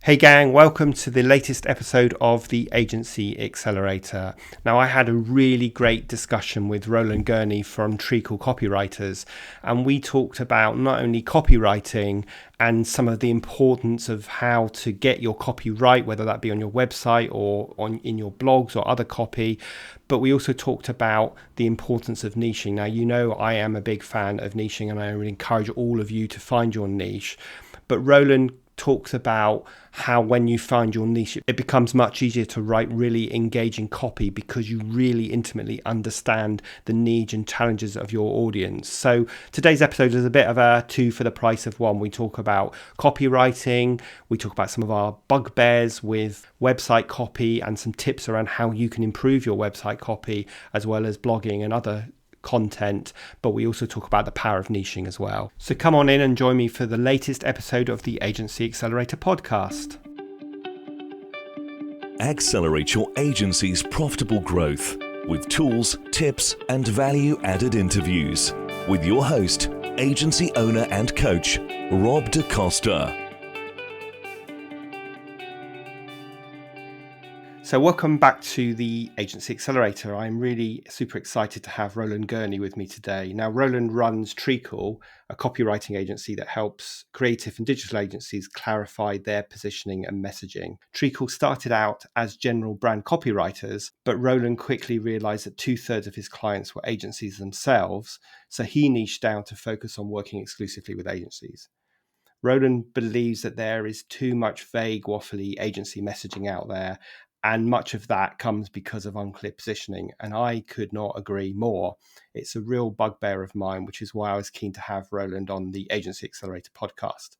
Hey gang, welcome to the latest episode of the Agency Accelerator. Now, I had a really great discussion with Roland Gurney from Treacle Copywriters, and we talked about not only copywriting and some of the importance of how to get your copy right, whether that be on your website or in your blogs or other copy, but we also talked about the importance of niching. Now, you know I am a big fan of niching, and I would encourage all of you to find your niche, but Roland talks about how when you find your niche, it becomes much easier to write really engaging copy because you really intimately understand the needs and challenges of your audience. So today's episode is a bit of a two for the price of one. We talk about copywriting, we talk about some of our bugbears with website copy and some tips around how you can improve your website copy, as well as blogging and other content, but we also talk about the power of niching as well. So come on in and join me for the latest episode of the Agency Accelerator podcast. Accelerate your agency's profitable growth with tools, tips, and value-added interviews with your host, agency owner and coach, Rob DeCosta. So welcome back to the Agency Accelerator. I'm really super excited to have Roland Gurney with me today. Now, Roland runs Treacle, a copywriting agency that helps creative and digital agencies clarify their positioning and messaging. Treacle started out as general brand copywriters, but Roland quickly realized that 2/3 of his clients were agencies themselves, so he niched down to focus on working exclusively with agencies. Roland believes that there is too much vague, waffly agency messaging out there, and much of that comes because of unclear positioning. And I could not agree more. It's a real bugbear of mine, which is why I was keen to have Roland on the Agency Accelerator podcast.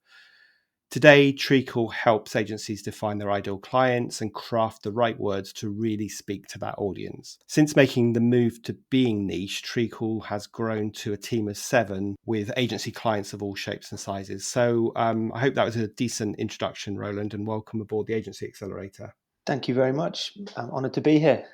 Today, Treacle helps agencies define their ideal clients and craft the right words to really speak to that audience. Since making the move to being niche, Treacle has grown to a team of 7 with agency clients of all shapes and sizes. So I hope that was a decent introduction, Roland, and welcome aboard the Agency Accelerator. Thank you very much. I'm honoured to be here.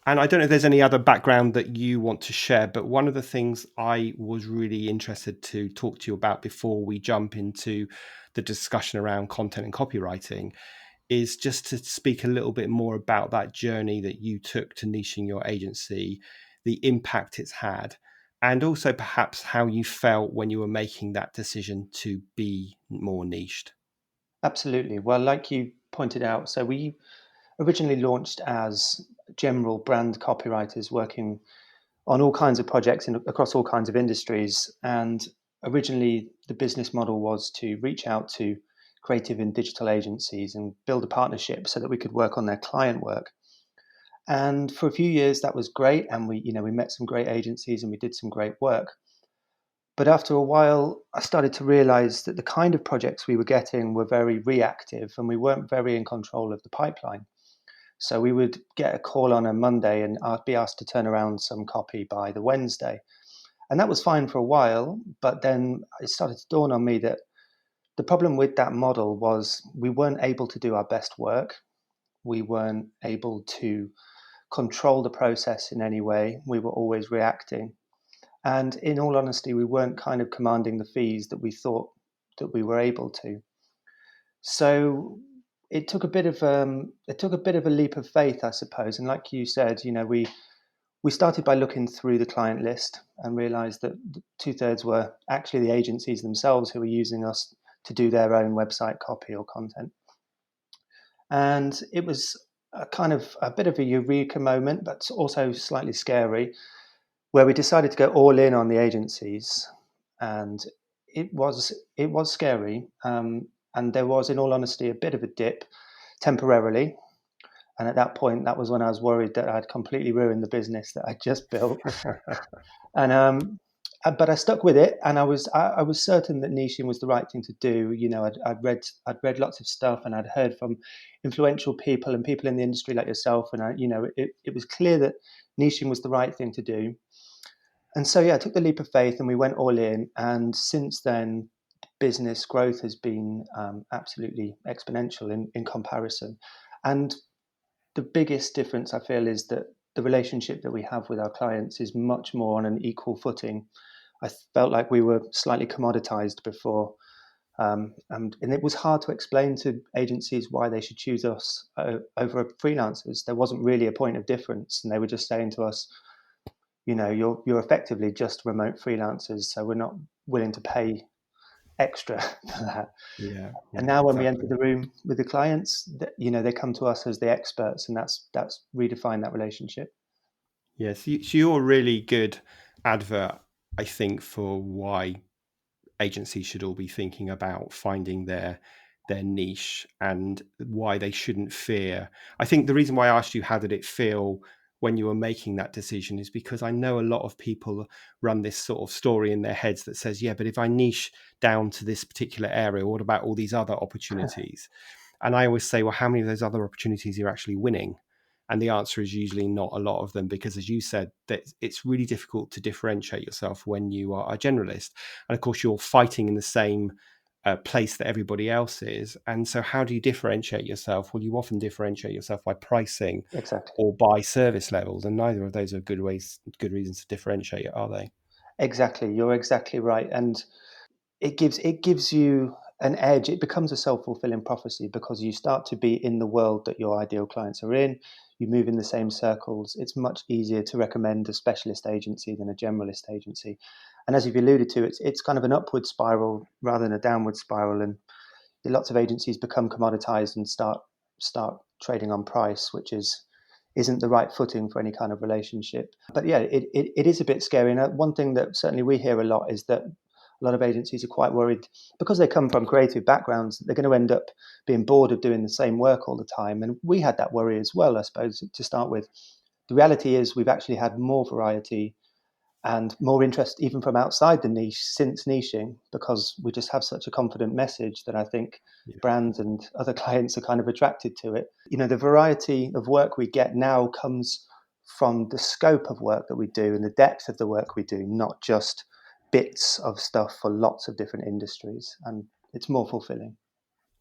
And I don't know if there's any other background that you want to share, but one of the things I was really interested to talk to you about before we jump into the discussion around content and copywriting is just to speak a little bit more about that journey that you took to niching your agency, the impact it's had, and also perhaps how you felt when you were making that decision to be more niched. Absolutely. Well, like you pointed out, so we originally launched as general brand copywriters working on all kinds of projects across all kinds of industries. And originally, the business model was to reach out to creative and digital agencies and build a partnership so that we could work on their client work. And for a few years, that was great. And we met some great agencies and we did some great work. But after a while, I started to realize that the kind of projects we were getting were very reactive and we weren't very in control of the pipeline. So we would get a call on a Monday and I'd be asked to turn around some copy by the Wednesday. And that was fine for a while, but then it started to dawn on me that the problem with that model was we weren't able to do our best work. We weren't able to control the process in any way. We were always reacting. And in all honesty, we weren't kind of commanding the fees that we thought that we were able to. So it took a bit of a leap of faith, I suppose. And like you said, we started by looking through the client list and realized that 2/3 were actually the agencies themselves who were using us to do their own website copy or content. And it was a bit of a eureka moment, but also slightly scary, where we decided to go all in on the agencies, and it was scary, and there was, in all honesty, a bit of a dip temporarily. And at that point, that was when I was worried that I'd completely ruined the business that I just built. But I stuck with it, and I was certain that niching was the right thing to do. I'd read lots of stuff, and I'd heard from influential people and people in the industry like yourself, and it was clear that niching was the right thing to do. And so, I took the leap of faith and we went all in. And since then, business growth has been absolutely exponential in comparison. And the biggest difference I feel is that the relationship that we have with our clients is much more on an equal footing. I felt like we were slightly commoditized before. And it was hard to explain to agencies why they should choose us over freelancers. There wasn't really a point of difference, and they were just saying to us, you're effectively just remote freelancers, so we're not willing to pay extra for that. Yeah, And yeah, now when we enter exactly. the room with the clients, they come to us as the experts, and that's redefined that relationship. Yes, so you're a really good advert, I think, for why agencies should all be thinking about finding their niche and why they shouldn't fear. I think the reason why I asked you how did it feel when you were making that decision is because I know a lot of people run this sort of story in their heads that says, yeah, but if I niche down to this particular area, what about all these other opportunities? And I always say, well, how many of those other opportunities are you actually winning? And the answer is usually not a lot of them, because as you said, that it's really difficult to differentiate yourself when you are a generalist. And of course, you're fighting in the same place that everybody else is. And so how do you differentiate yourself? Well, you often differentiate yourself by pricing Exactly. or by service levels. And neither of those are good reasons to differentiate, are they? Exactly. You're exactly right. And it gives you an edge. It becomes a self-fulfilling prophecy because you start to be in the world that your ideal clients are in. You move in the same circles. It's much easier to recommend a specialist agency than a generalist agency. And as you've alluded to, it's kind of an upward spiral rather than a downward spiral. And lots of agencies become commoditized and start trading on price, which isn't the right footing for any kind of relationship. But yeah, it is a bit scary. And one thing that certainly we hear a lot is that a lot of agencies are quite worried because they come from creative backgrounds that they're going to end up being bored of doing the same work all the time. And we had that worry as well, I suppose, to start with. The reality is we've actually had more variety and more interest even from outside the niche since niching, because we just have such a confident message that I think Yeah. brands and other clients are kind of attracted to it. The variety of work we get now comes from the scope of work that we do and the depth of the work we do, not just bits of stuff for lots of different industries. And it's more fulfilling.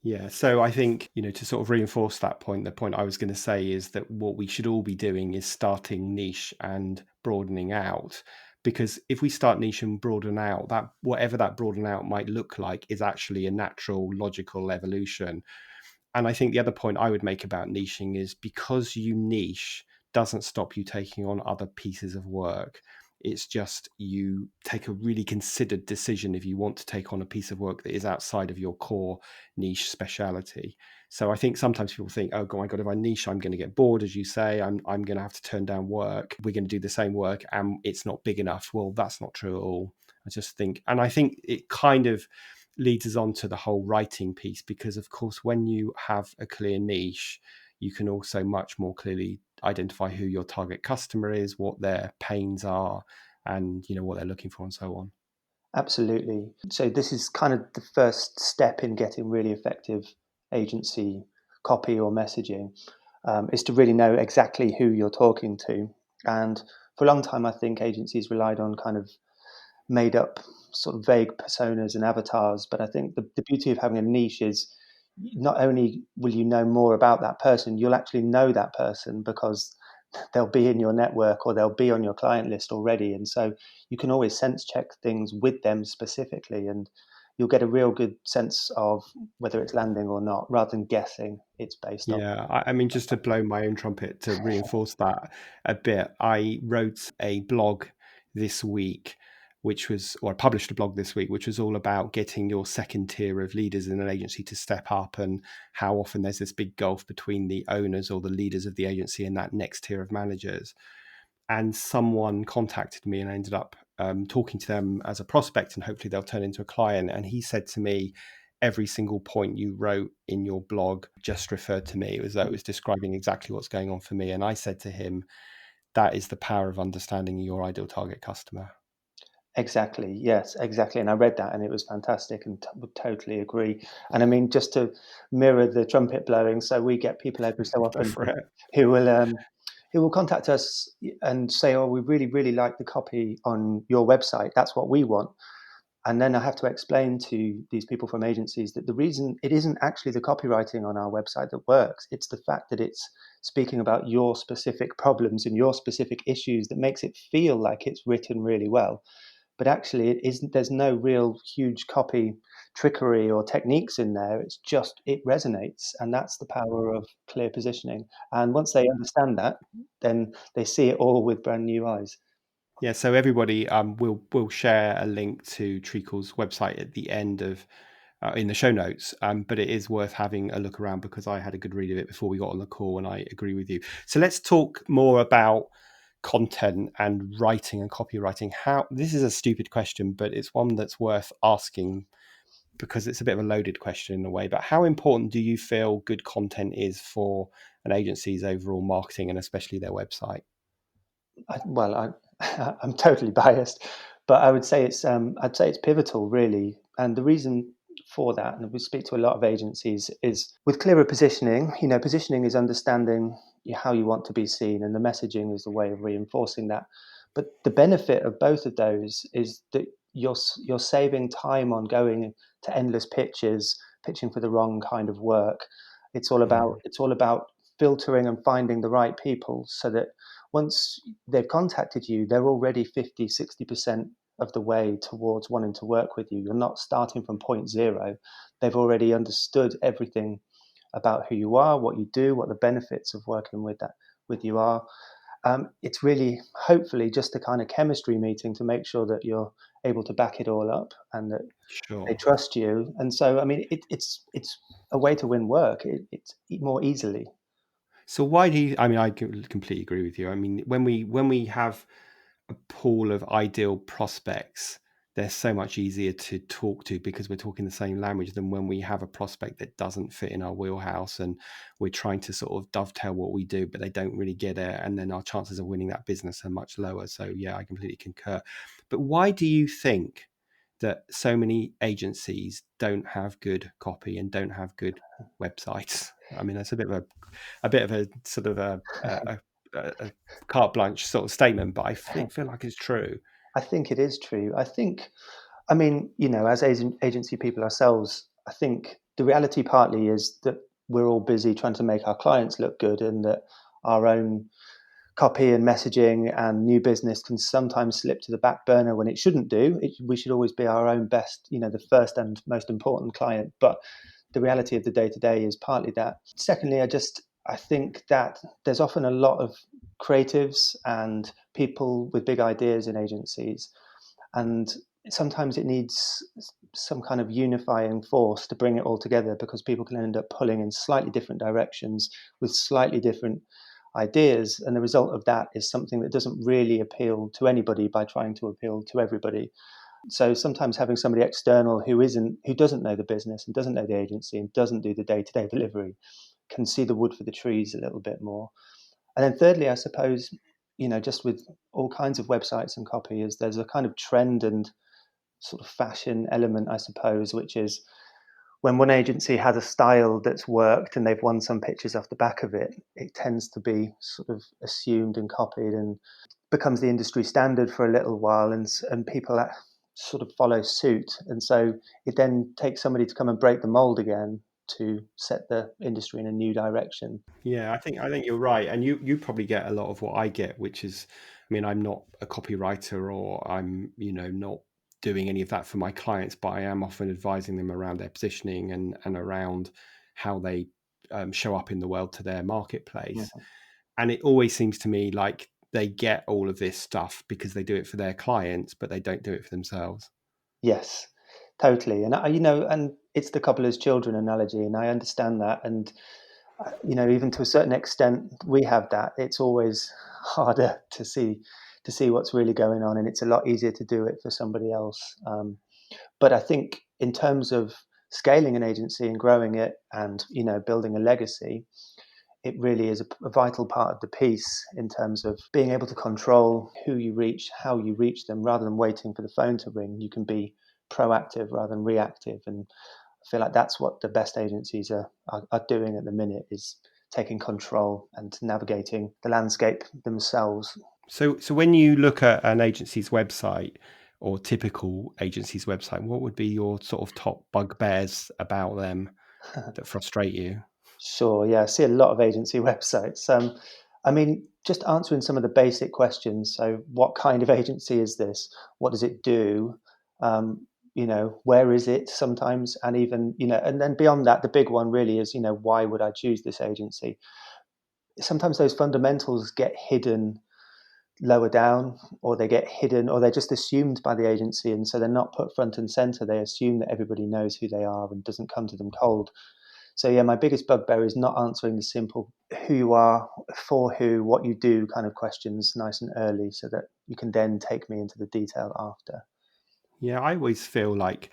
Yeah. So I think, to sort of reinforce that point, the point I was going to say is that what we should all be doing is starting niche and broadening out. Because if we start niche and broaden out, that whatever that broaden out might look like is actually a natural, logical evolution. And I think the other point I would make about niching is because you niche doesn't stop you taking on other pieces of work. It's just you take a really considered decision if you want to take on a piece of work that is outside of your core niche speciality. So I think sometimes people think, oh my God, if I niche, I'm going to get bored, as you say, I'm going to have to turn down work. We're going to do the same work and it's not big enough. Well, that's not true at all. I think it kind of leads us on to the whole writing piece, because of course when you have a clear niche you can also much more clearly identify who your target customer is, what their pains are, and what they're looking for, and so on. Absolutely. So this is kind of the first step in getting really effective agency copy or messaging, is to really know exactly who you're talking to. And for a long time, I think agencies relied on kind of made up sort of vague personas and avatars. But I think the beauty of having a niche is not only will you know more about that person, you'll actually know that person because they'll be in your network or they'll be on your client list already. And so you can always sense check things with them specifically, and you'll get a real good sense of whether it's landing or not rather than guessing it's based on. Yeah, I mean, just to blow my own trumpet to reinforce that a bit, I wrote a blog this week, or I published a blog this week, which was all about getting your second tier of leaders in an agency to step up, and how often there's this big gulf between the owners or the leaders of the agency and that next tier of managers. And someone contacted me, and I ended up talking to them as a prospect, and hopefully they'll turn into a client. And he said to me, every single point you wrote in your blog just referred to me. It was though it was describing exactly what's going on for me. And I said to him, that is the power of understanding your ideal target customer. Exactly. Yes, exactly. And I read that and it was fantastic and would totally agree. And I mean, just to mirror the trumpet blowing, so we get people every so Go often for it. who will um, who will contact us and say, "Oh, we really, really like the copy on your website. That's what we want." And then I have to explain to these people from agencies that the reason it isn't actually the copywriting on our website that works. It's the fact that it's speaking about your specific problems and your specific issues that makes it feel like it's written really well. but actually it isn't. There's no real huge copy trickery or techniques in there. It's just it resonates, and that's the power of clear positioning. And once they understand that, then they see it all with brand new eyes. Yeah, so everybody will share a link to Treacle's website at the end of in the show notes, but it is worth having a look around because I had a good read of it before we got on the call, and I agree with you. So let's talk more about content and writing and copywriting. How this is a stupid question, but it's one that's worth asking because it's a bit of a loaded question in a way. But how important do you feel good content is for an agency's overall marketing and especially their website? I'm totally biased, but I would say I'd say it's pivotal, really. And the reason for that, and we speak to a lot of agencies, is with clearer positioning. Positioning is understanding how you want to be seen, and the messaging is the way of reinforcing that. But the benefit of both of those is that you're saving time on going to endless pitches, pitching for the wrong kind of work. It's all about filtering and finding the right people so that once they've contacted you, they're already 50, 60% of the way towards wanting to work with you. You're not starting from point zero. They've already understood everything about who you are, what you do, what the benefits of working with you are. It's really, hopefully, just a kind of chemistry meeting to make sure that you're able to back it all up and that they Sure. trust you. And so, I mean, it's a way to win work. It's more easily. So why do you? I mean, I completely agree with you. I mean, when we have a pool of ideal prospects, they're so much easier to talk to because we're talking the same language than when we have a prospect that doesn't fit in our wheelhouse and we're trying to sort of dovetail what we do, but they don't really get it, and then our chances of winning that business are much lower. So yeah, I completely concur. But why do you think that so many agencies don't have good copy and don't have good websites? I mean, that's a bit of a sort of a carte blanche sort of statement, but I feel like it's true. I think it is true. I mean, as agency people ourselves, I think the reality partly is that we're all busy trying to make our clients look good, and that our own copy and messaging and new business can sometimes slip to the back burner when it shouldn't do. We should always be our own best, the first and most important client. But the reality of the day to day is partly that. Secondly, I think that there's often a lot of creatives and people with big ideas in agencies, and sometimes it needs some kind of unifying force to bring it all together, because people can end up pulling in slightly different directions with slightly different ideas, and the result of that is something that doesn't really appeal to anybody by trying to appeal to everybody. So sometimes having somebody external who doesn't know the business and doesn't know the agency and doesn't do the day-to-day delivery can see the wood for the trees a little bit more. And then thirdly, I suppose, just with all kinds of websites and copy, is there's a kind of trend and sort of fashion element, I suppose, which is when one agency has a style that's worked and they've won some pitches off the back of it, it tends to be sort of assumed and copied and becomes the industry standard for a little while, and people sort of follow suit. And so it then takes somebody to come and break the mold again to set the industry in a new direction. Yeah, I think you're right, and you probably get a lot of what I get, which is, I mean, I'm not a copywriter or I'm not doing any of that for my clients, but I am often advising them around their positioning and around how they show up in the world to their marketplace. Mhm. And it always seems to me like they get all of this stuff because they do it for their clients, but they don't do it for themselves. Yes, totally. And and it's the couple as children analogy, and I understand that. And even to a certain extent, we have that. It's always harder to see what's really going on, and it's a lot easier to do it for somebody else. But I think in terms of scaling an agency and growing it, and building a legacy, it really is a vital part of the piece in terms of being able to control who you reach, how you reach them, rather than waiting for the phone to ring. You can be proactive rather than reactive, and I feel like that's what the best agencies are doing at the minute, is taking control and navigating the landscape themselves. So when you look at an agency's website or typical agency's website, what would be your sort of top bugbears about them that frustrate you? Sure, yeah, I see a lot of agency websites. I mean, just answering some of the basic questions. So, what kind of agency is this? What does it do? Um, where is it sometimes? And even, and then beyond that, the big one really is, why would I choose this agency? Sometimes those fundamentals get hidden lower down, or they get hidden, or they're just assumed by the agency. And so they're not put front and center. They assume that everybody knows who they are and doesn't come to them cold. So yeah, my biggest bugbear is not answering the simple who you are, for who, what you do kind of questions nice and early, so that you can then take me into the detail after. Yeah, I always feel like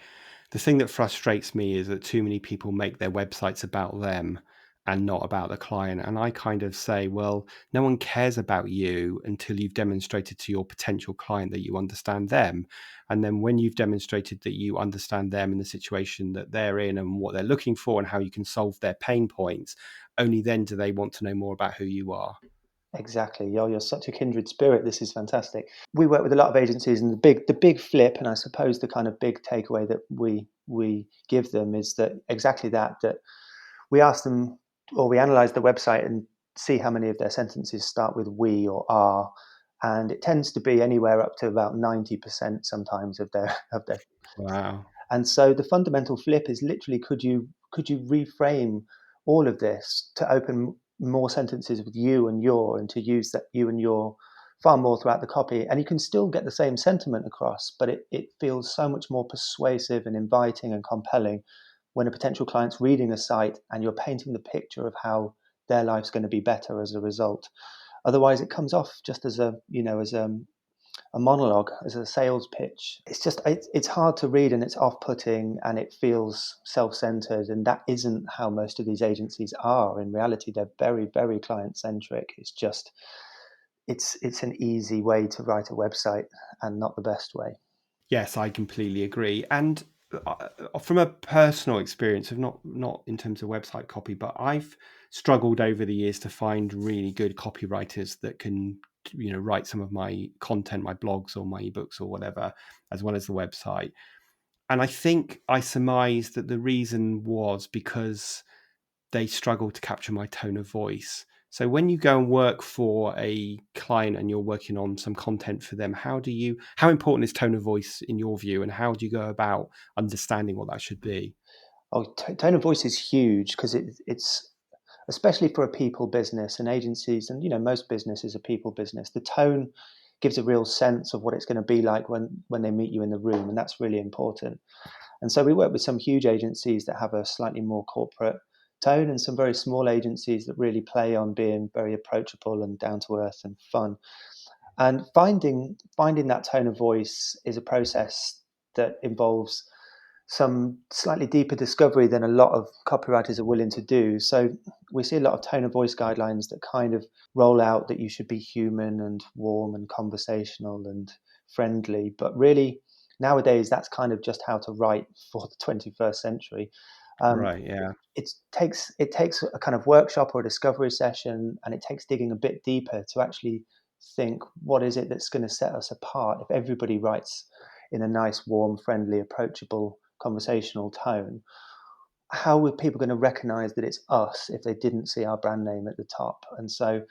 the thing that frustrates me is that too many people make their websites about them and not about the client. And I kind of say, well, no one cares about you until you've demonstrated to your potential client that you understand them. And then when you've demonstrated that you understand them and the situation that they're in and what they're looking for and how you can solve their pain points, only then do they want to know more about who you are. Exactly. You're such a kindred spirit. This is fantastic. We work with a lot of agencies, and the big flip, and I suppose the kind of big takeaway that we give them is that exactly that we ask them, or we analyze the website and see how many of their sentences start with we or are, and it tends to be anywhere up to about 90% sometimes of their. Wow. And so the fundamental flip is literally, could you reframe all of this to open more sentences with you and your, and to use that you and your far more throughout the copy, and you can still get the same sentiment across, but it feels so much more persuasive and inviting and compelling when a potential client's reading a site and you're painting the picture of how their life's going to be better as a result. Otherwise, it comes off just as a monologue, as a sales pitch. It's hard to read, and it's off-putting, and it feels self-centered, and that isn't how most of these agencies are. In reality, they're very, very client-centric. It's an easy way to write a website, and not the best way. Yes, I completely agree. And from a personal experience of not in terms of website copy, but I've struggled over the years to find really good copywriters that can, write some of my content, my blogs or my ebooks or whatever, as well as the website. And I think I surmised that the reason was because they struggle to capture my tone of voice. So when you go and work for a client and you're working on some content for them, how important is tone of voice in your view, and how do you go about understanding what that should be? Oh, tone of voice is huge, because it's especially for a people business and agencies, and most business is a people business. The tone gives a real sense of what it's going to be like when they meet you in the room, and that's really important. And so we work with some huge agencies that have a slightly more corporate tone, and some very small agencies that really play on being very approachable and down to earth and fun. And finding that tone of voice is a process that involves some slightly deeper discovery than a lot of copywriters are willing to do. So we see a lot of tone of voice guidelines that kind of roll out that you should be human and warm and conversational and friendly. But really, nowadays, that's kind of just how to write for the 21st century. Um, Right. Yeah. it takes a kind of workshop or a discovery session, and it takes digging a bit deeper to actually think, what is it that's going to set us apart? If everybody writes in a nice, warm, friendly, approachable, conversational tone, how are people going to recognize that it's us if they didn't see our brand name at the top? And so,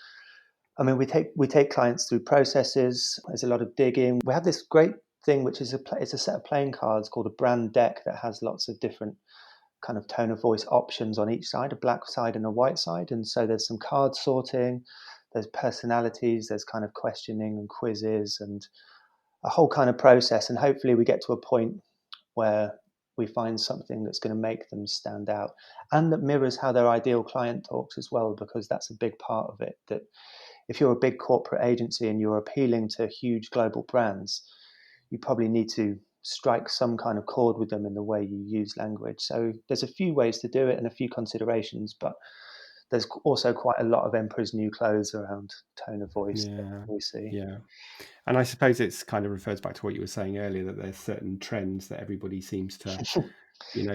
I mean, we take clients through processes. There's a lot of digging. We have this great thing, which is it's a set of playing cards called a brand deck that has lots of different kind of tone of voice options on each side, a black side and a white side. And so there's some card sorting, there's personalities, there's kind of questioning and quizzes, and a whole kind of process. And hopefully we get to a point where we find something that's going to make them stand out, and that mirrors how their ideal client talks as well, because that's a big part of it. That if you're a big corporate agency and you're appealing to huge global brands, you probably need to strike some kind of chord with them in the way you use language. So there's a few ways to do it and a few considerations, but there's also quite a lot of emperor's new clothes around tone of voice that Yeah. we see. Yeah. And I suppose it's kind of refers back to what you were saying earlier, that there's certain trends that everybody seems to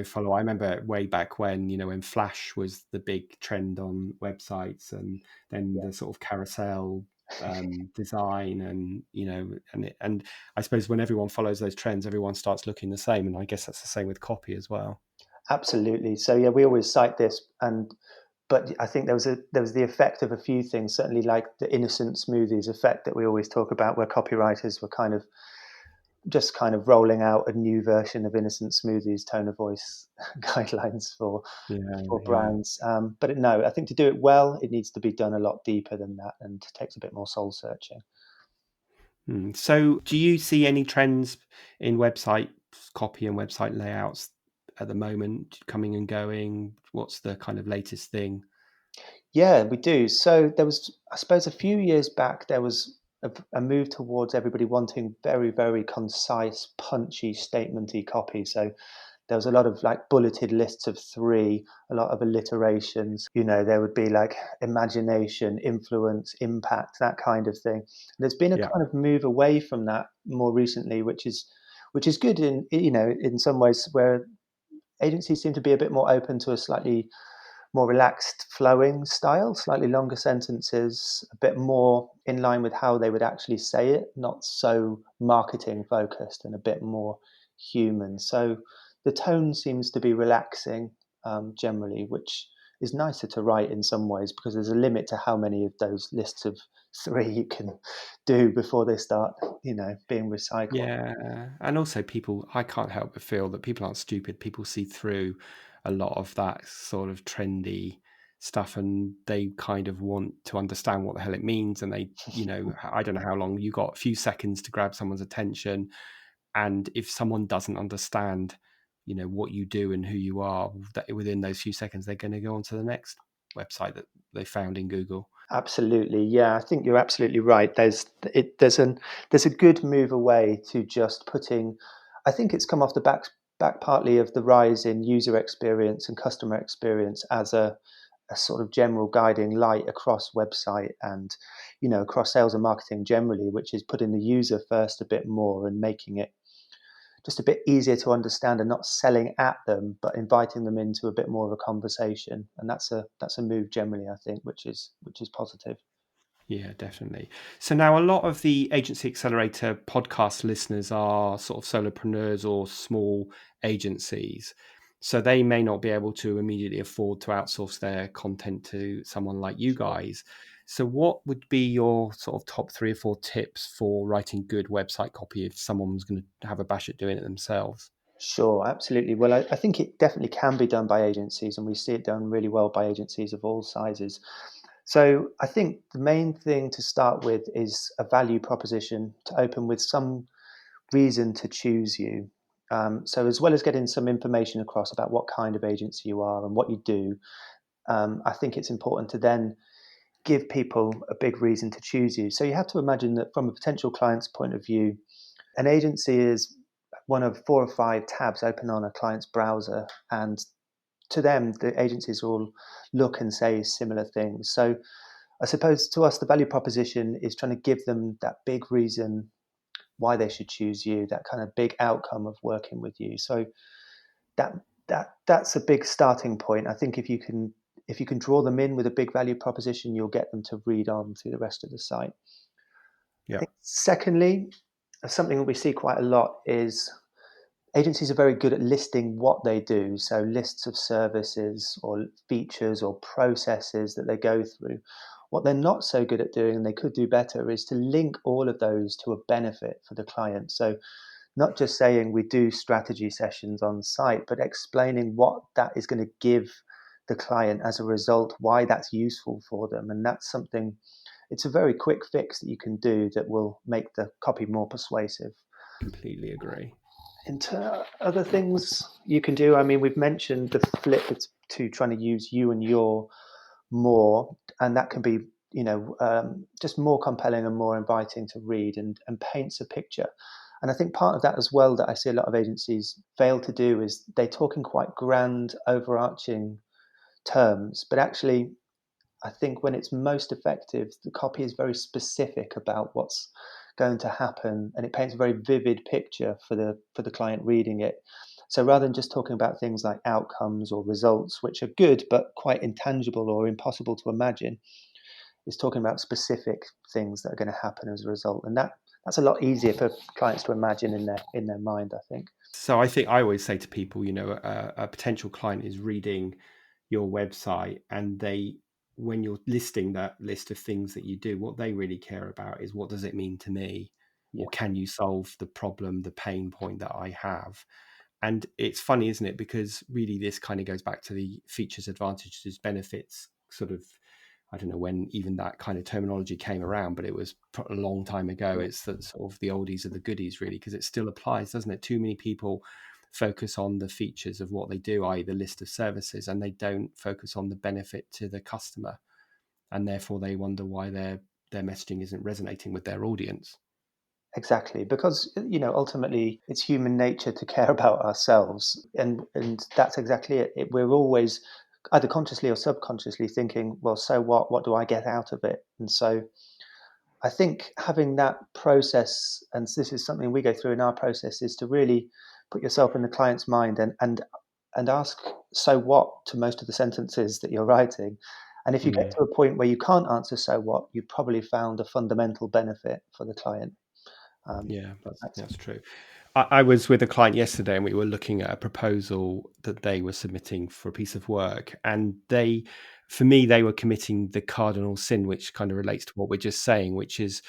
follow. I remember way back when, when Flash was the big trend on websites, and then Yeah, the sort of carousel design, and and I suppose when everyone follows those trends, everyone starts looking the same, and I guess that's the same with copy as well. absolutely. So yeah, we always cite this, and but I think there was the effect of a few things, certainly like the innocent smoothies effect that we always talk about, where copywriters were kind of rolling out a new version of innocent smoothies tone of voice guidelines for Yeah. brands. But no, I think to do it well, it needs to be done a lot deeper than that, and takes a bit more soul searching. So, do you see any trends in website copy and website layouts at the moment coming and going? What's the kind of latest thing? Yeah, we do. So there was, I suppose, a few years back, there was a move towards everybody wanting very, very concise, punchy, statementy copy. So there was a lot of like bulleted lists of three, a lot of alliterations. There would be like imagination, influence, impact, that kind of thing. There's been a Yeah. kind of move away from that more recently, which is good in some ways, where agencies seem to be a bit more open to a slightly more relaxed flowing style, slightly longer sentences, a bit more in line with how they would actually say it, not so marketing focused and a bit more human. So the tone seems to be relaxing generally, which is nicer to write in some ways, because there's a limit to how many of those lists of three you can do before they start, being recycled. Yeah, and also I can't help but feel that people aren't stupid. People see through a lot of that sort of trendy stuff, and they kind of want to understand what the hell it means. And I don't know how long you got, a few seconds to grab someone's attention. And if someone doesn't understand, what you do and who you are, that within those few seconds, they're going to go on to the next website that they found in Google. Absolutely, yeah. I think you're absolutely right. There's a good move away to just putting. I think it's come off the back partly of the rise in user experience and customer experience as a sort of general guiding light across website and across sales and marketing generally, which is putting the user first a bit more and making it just a bit easier to understand, and not selling at them, but inviting them into a bit more of a conversation. And that's a move generally, I think, which is positive. Yeah, definitely. So now a lot of the Agency Accelerator podcast listeners are sort of solopreneurs or small agencies. So they may not be able to immediately afford to outsource their content to someone like you Sure. guys. So what would be your sort of top 3 or 4 tips for writing good website copy if someone was going to have a bash at doing it themselves? Sure, absolutely. Well, I think it definitely can be done by agencies, and we see it done really well by agencies of all sizes. So I think the main thing to start with is a value proposition to open with some reason to choose you. So as well as getting some information across about what kind of agency you are and what you do, I think it's important to then give people a big reason to choose you. So you have to imagine that from a potential client's point of view, an agency is one of 4 or 5 tabs open on a client's browser, and to them, the agencies all look and say similar things. So I suppose to us, the value proposition is trying to give them that big reason why they should choose you, that kind of big outcome of working with you. So that that's a big starting point. I think if you can draw them in with a big value proposition, you'll get them to read on through the rest of the site. I Yeah. think secondly, something that we see quite a lot is agencies are very good at listing what they do. So lists of services or features or processes that they go through. What they're not so good at doing, and they could do better, is to link all of those to a benefit for the client. So not just saying we do strategy sessions on site, but explaining what that is going to give the client as a result, why that's useful for them. And that's something, it's a very quick fix that you can do that will make the copy more persuasive. Completely agree. Into other things you can do, I mean, we've mentioned the flip to trying to use you and your more, and that can be, just more compelling and more inviting to read, and paints a picture. And I think part of that as well that I see a lot of agencies fail to do is they talk in quite grand, overarching terms, but actually I think when it's most effective, the copy is very specific about what's going to happen, and it paints a very vivid picture for the client reading it. So rather than just talking about things like outcomes or results, which are good but quite intangible or impossible to imagine, it's talking about specific things that are going to happen as a result, and that's a lot easier for clients to imagine in their mind, I think. So I think I always say to people, a potential client is reading your website, and when you're listing that list of things that you do, what they really care about is, what does it mean to me? Yeah, Or can you solve the problem, the pain point that I have? And it's funny, isn't it? Because really this kind of goes back to the features, advantages, benefits sort of, I don't know when even that kind of terminology came around, but it was a long time ago. It's the sort of the oldies of the goodies, really, because it still applies, doesn't it? Too many people focus on the features of what they do, i.e. the list of services, and they don't focus on the benefit to the customer. And therefore they wonder why their messaging isn't resonating with their audience. exactly. Because ultimately, it's human nature to care about ourselves, and that's exactly it. We're always either consciously or subconsciously thinking, well, so what? What do I get out of it? And so I think having that process, and this is something we go through in our process, is to really put yourself in the client's mind and ask so what to most of the sentences that you're writing. And if you get Mm. to a point where you can't answer so what, you probably found a fundamental benefit for the client. Yeah, That's that's true. I was with a client yesterday, and we were looking at a proposal that they were submitting for a piece of work. And for me, they were committing the cardinal sin, which kind of relates to what we're just saying, which is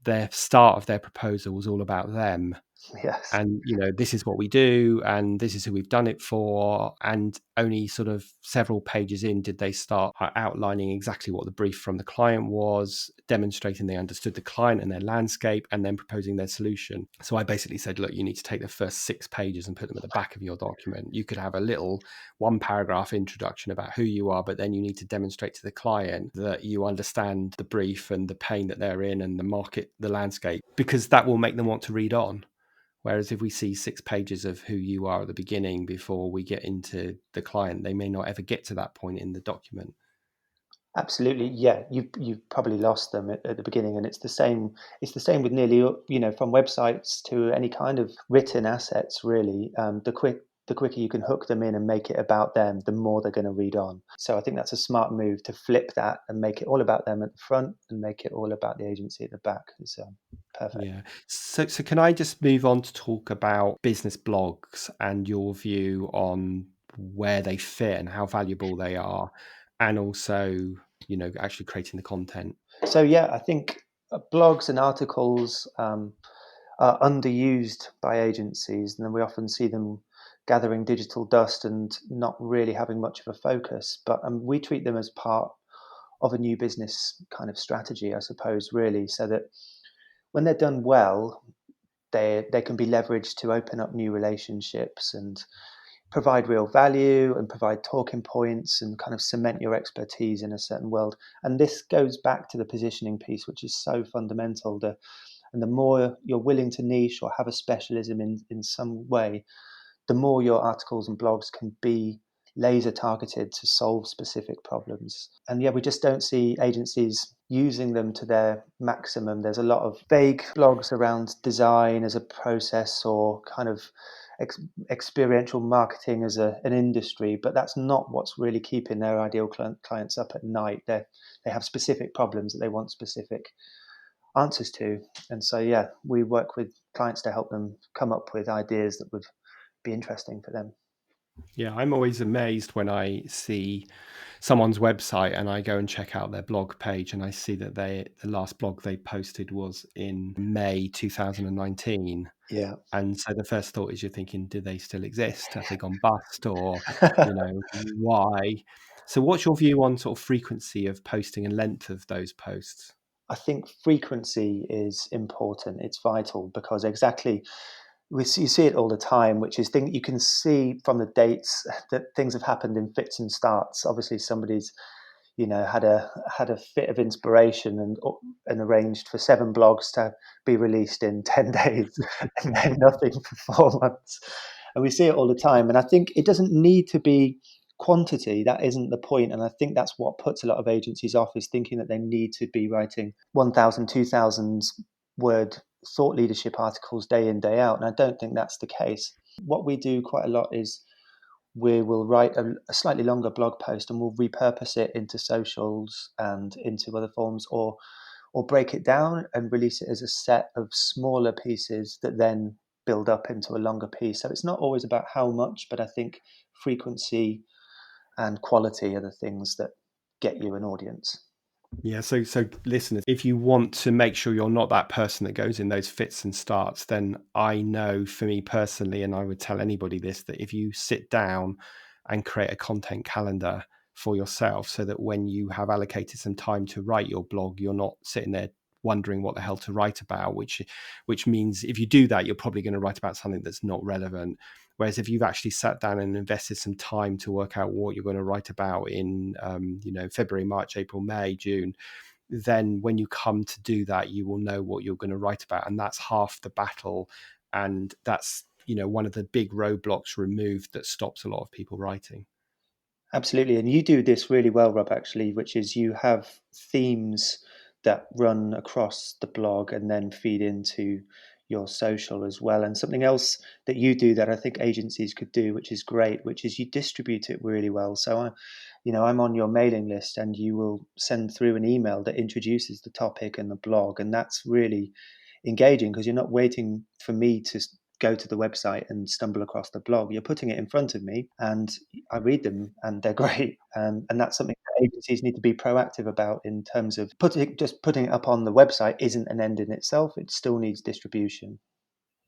their start of their proposal was all about them. yes, And this is what we do, and this is who we've done it for. And only sort of several pages in did they start outlining exactly what the brief from the client was, demonstrating they understood the client and their landscape, and then proposing their solution. So I basically said, look, you need to take the first 6 pages and put them at the back of your document. You could have a little 1-paragraph introduction about who you are, but then you need to demonstrate to the client that you understand the brief and the pain that they're in and the market, the landscape, because that will make them want to read on. Whereas if we see 6 pages of who you are at the beginning before we get into the client, they may not ever get to that point in the document. absolutely. Yeah, you've probably lost them at the beginning, and it's the same. It's the same with nearly from websites to any kind of written assets. Really, the quicker you can hook them in and make it about them, the more they're going to read on. So I think that's a smart move to flip that and make it all about them at the front and make it all about the agency at the back. It's perfect. Yeah. So can I just move on to talk about business blogs and your view on where they fit and how valuable they are, and also, actually creating the content? So yeah, I think blogs and articles are underused by agencies, and then we often see them gathering digital dust and not really having much of a focus. But we treat them as part of a new business kind of strategy, I suppose, really, so that when they're done well, they can be leveraged to open up new relationships and provide real value and provide talking points and kind of cement your expertise in a certain world. And this goes back to the positioning piece, which is so fundamental. And the more you're willing to niche or have a specialism in some way, the more your articles and blogs can be laser targeted to solve specific problems. And yeah, we just don't see agencies using them to their maximum. There's a lot of vague blogs around design as a process or kind of experiential marketing as an industry, but that's not what's really keeping their ideal clients up at night. They have specific problems that they want specific answers to. And so, yeah, we work with clients to help them come up with ideas that would be interesting for them. Yeah, I'm always amazed when I see someone's website and I go and check out their blog page, and I see that the last blog they posted was in May 2019. Yeah. And so the first thought is, you're thinking, do they still exist? Have they gone bust? Or, why? So what's your view on sort of frequency of posting and length of those posts? I think frequency is important. It's vital because exactly you see it all the time, which is thing you can see from the dates that things have happened in fits and starts. Obviously, somebody's had a fit of inspiration and arranged for 7 blogs to be released in 10 days and then nothing for 4 months. And we see it all the time. And I think it doesn't need to be quantity. That isn't the point. And I think that's what puts a lot of agencies off, is thinking that they need to be writing 1,000, 2,000 word thought leadership articles day in, day out. And I don't think that's the case. What we do quite a lot is we will write a slightly longer blog post and we'll repurpose it into socials and into other forms, or break it down and release it as a set of smaller pieces that then build up into a longer piece. So it's not always about how much, but I think frequency and quality are the things that get you an audience. Yeah, so listeners, if you want to make sure you're not that person that goes in those fits and starts, then I know for me personally, and I would tell anybody this, that if you sit down and create a content calendar for yourself so that when you have allocated some time to write your blog, you're not sitting there wondering what the hell to write about, which means if you do that, you're probably going to write about something that's not relevant. Whereas if you've actually sat down and invested some time to work out what you're going to write about in, February, March, April, May, June, then when you come to do that, you will know what you're going to write about. And that's half the battle. And that's, one of the big roadblocks removed that stops a lot of people writing. Absolutely. And you do this really well, Rob, actually, which is you have themes that run across the blog and then feed into your social as well. And something else that you do that I think agencies could do, which is great, which is you distribute it really well. So I'm on your mailing list, and you will send through an email that introduces the topic and the blog. And that's really engaging because you're not waiting for me to go to the website and stumble across the blog. You're putting it in front of me, and I read them, and they're great. And that's something that agencies need to be proactive about in terms of putting it up on the website isn't an end in itself. It still needs distribution.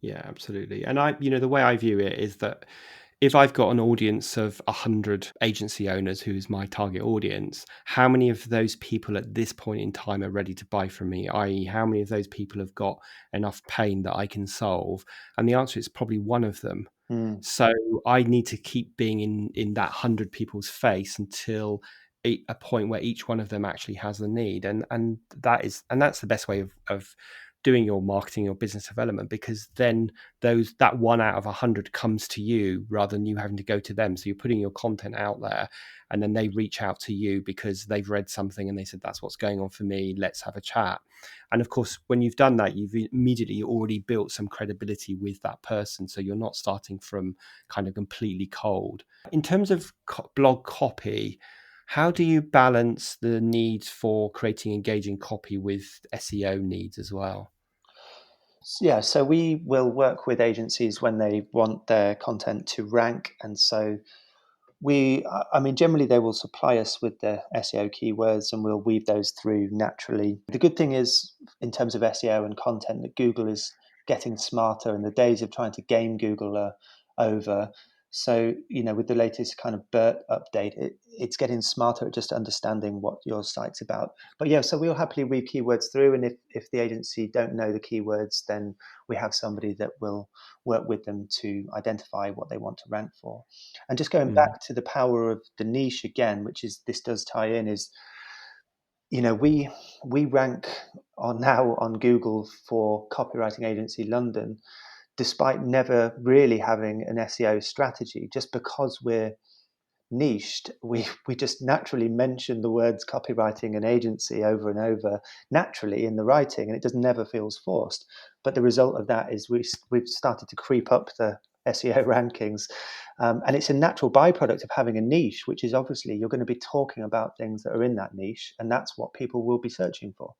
Yeah, absolutely. And the way I view it is that if I've got an audience of 100 agency owners who is my target audience, how many of those people at this point in time are ready to buy from me? I.e., how many of those people have got enough pain that I can solve? And the answer is probably one of them. Mm. So I need to keep being in that 100 people's face until a point where each one of them actually has the need. And that's the best way of doing your marketing or business development, because then that 1 out of 100 comes to you rather than you having to go to them. So you're putting your content out there, and then they reach out to you because they've read something and they said, that's what's going on for me, let's have a chat. And of course, when you've done that, you've immediately already built some credibility with that person, so you're not starting from kind of completely cold. In terms of blog copy, how do you balance the needs for creating engaging copy with SEO needs as well? Yeah, so we will work with agencies when they want their content to rank. And so generally they will supply us with the SEO keywords, and we'll weave those through naturally. The good thing is, in terms of SEO and content, that Google is getting smarter, and the days of trying to game Google are over. So, with the latest kind of BERT update, it's getting smarter at just understanding what your site's about. But yeah, so we'll happily weave keywords through. And if the agency don't know the keywords, then we have somebody that will work with them to identify what they want to rank for. And just going back to the power of the niche again, which is, this does tie in, is, we rank now on Google for Copywriting Agency London, despite never really having an SEO strategy. Just because we're niched, we just naturally mention the words copywriting and agency over and over naturally in the writing, and it just never feels forced. But the result of that is we've started to creep up the SEO rankings, and it's a natural byproduct of having a niche, which is obviously you're going to be talking about things that are in that niche, and that's what people will be searching for.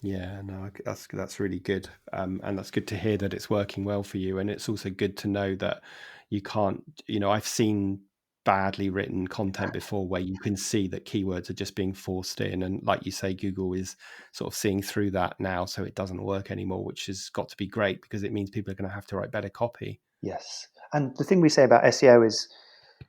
Yeah, no, that's really good, and that's good to hear that it's working well for you. And it's also good to know that you can't. I've seen badly written content before where you can see that keywords are just being forced in, and like you say, Google is sort of seeing through that now, so it doesn't work anymore, which has got to be great because it means people are going to have to write better copy. Yes, and the thing we say about SEO is,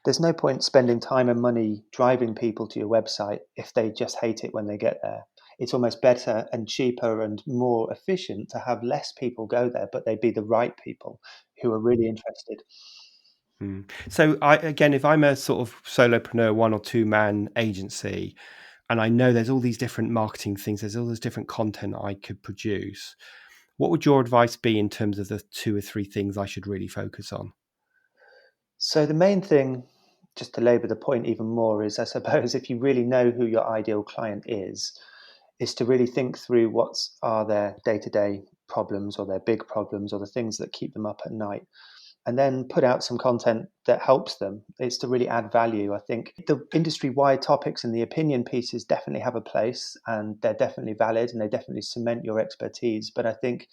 there's no point spending time and money driving people to your website if they just hate it when they get there. It's almost better and cheaper and more efficient to have less people go there, but they be the right people who are really interested. So again, if I'm a sort of solopreneur, 1 or 2 man agency, and I know there's all these different marketing things, there's all this different content I could produce, what would your advice be in terms of the 2 or 3 things I should really focus on? So the main thing, just to labour the point even more, is I suppose if you really know who your ideal client is to really think through what are their day-to-day problems or their big problems or the things that keep them up at night, and then put out some content that helps them. It's to really add value. I think the industry-wide topics and the opinion pieces definitely have a place, and they're definitely valid, and they definitely cement your expertise. But I think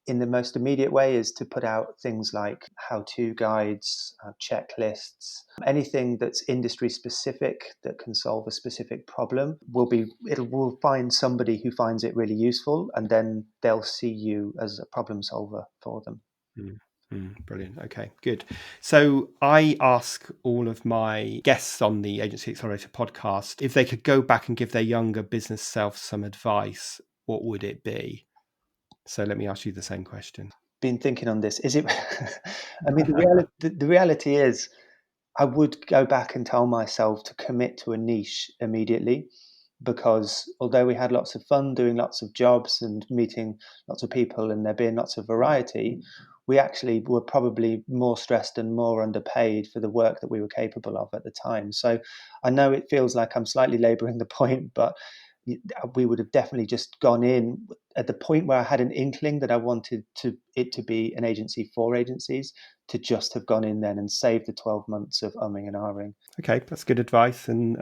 in the most immediate way is to put out things like how-to guides, checklists, anything that's industry specific that can solve a specific problem. We'll find somebody who finds it really useful, and then they'll see you as a problem solver for them. Brilliant. Okay, good. So I ask all of my guests on the Agency Accelerator podcast if they could go back and give their younger business self some advice, what would it be? So let me ask you the same question. Been thinking on this. Is it? I mean, the reality is, I would go back and tell myself to commit to a niche immediately, because although we had lots of fun doing lots of jobs and meeting lots of people and there being lots of variety, we actually were probably more stressed and more underpaid for the work that we were capable of at the time. So I know it feels like I'm slightly labouring the point, but we would have definitely just gone in at the point where I had an inkling that I wanted it to be an agency for agencies, to just have gone in then and saved the 12 months of umming and ahhing. Okay, that's good advice. And,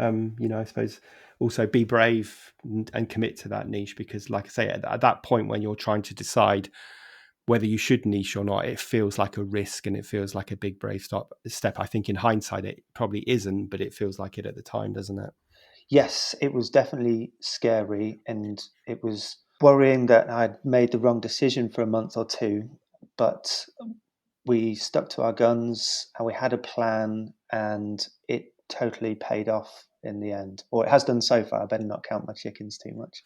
I suppose also be brave and commit to that niche, because like I say, at that point when you're trying to decide whether you should niche or not, it feels like a risk and it feels like a big brave step. I think in hindsight, it probably isn't, but it feels like it at the time, doesn't it? Yes, it was definitely scary, and it was worrying that I'd made the wrong decision for a month or two, but we stuck to our guns and we had a plan, and it totally paid off in the end, or it has done so far. I better not count my chickens too much.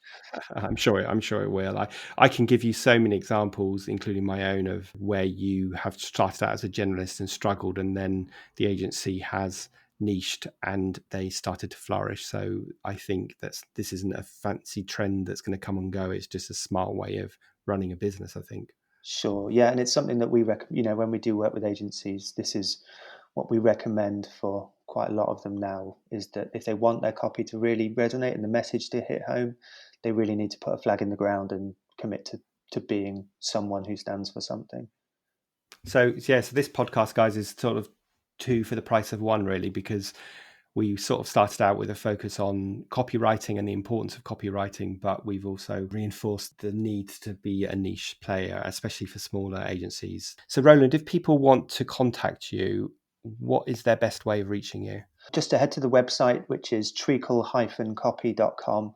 I'm sure it will. I can give you so many examples, including my own, of where you have started out as a generalist and struggled, and then the agency has niched and they started to flourish. So I think this isn't a fancy trend that's going to come and go. It's just a smart way of running a business, I think. Sure, yeah, and it's something that we when we do work with agencies, this is what we recommend for quite a lot of them now, is that if they want their copy to really resonate and the message to hit home, they really need to put a flag in the ground and commit to being someone who stands for something. So this podcast, guys, is sort of two for the price of one, really, because we sort of started out with a focus on copywriting and the importance of copywriting, but we've also reinforced the need to be a niche player, especially for smaller agencies. So Roland, if people want to contact you, what is their best way of reaching you? Just to head to the website, which is treacle-copy.com,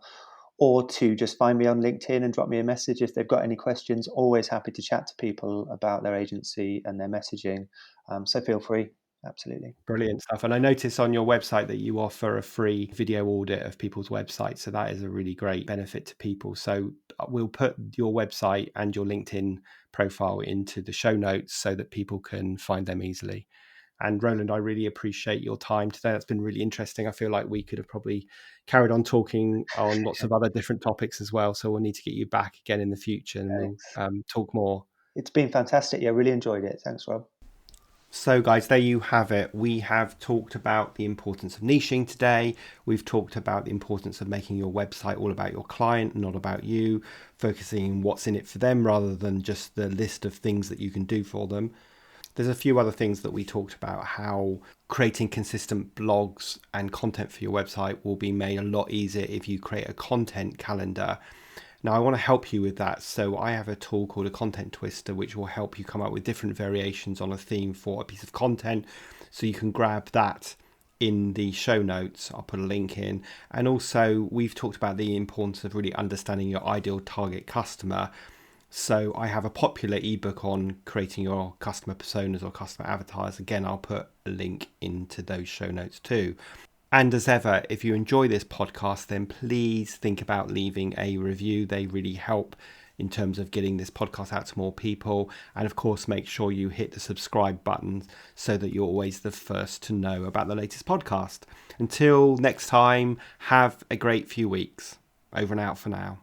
or to just find me on LinkedIn and drop me a message if they've got any questions. Always happy to chat to people about their agency and their messaging. So feel free. Absolutely. Brilliant stuff. And I notice on your website that you offer a free video audit of people's websites. So that is a really great benefit to people. So we'll put your website and your LinkedIn profile into the show notes so that people can find them easily. And Roland, I really appreciate your time today. That's been really interesting. I feel like we could have probably carried on talking on lots of other different topics as well. So we'll need to get you back again in the future and we'll talk more. It's been fantastic. Yeah, really enjoyed it. Thanks, Rob. So guys, there you have it. We have talked about the importance of niching today. We've talked about the importance of making your website all about your client, not about you, focusing on what's in it for them rather than just the list of things that you can do for them. There's a few other things that we talked about, how creating consistent blogs and content for your website will be made a lot easier if you create a content calendar. Now, I want to help you with that. So I have a tool called a content twister, which will help you come up with different variations on a theme for a piece of content. So you can grab that in the show notes. I'll put a link in. And also we've talked about the importance of really understanding your ideal target customer. So I have a popular ebook on creating your customer personas or customer avatars. Again, I'll put a link into those show notes too. And as ever, if you enjoy this podcast, then please think about leaving a review. They really help in terms of getting this podcast out to more people. And of course, make sure you hit the subscribe button so that you're always the first to know about the latest podcast. Until next time, have a great few weeks. Over and out for now.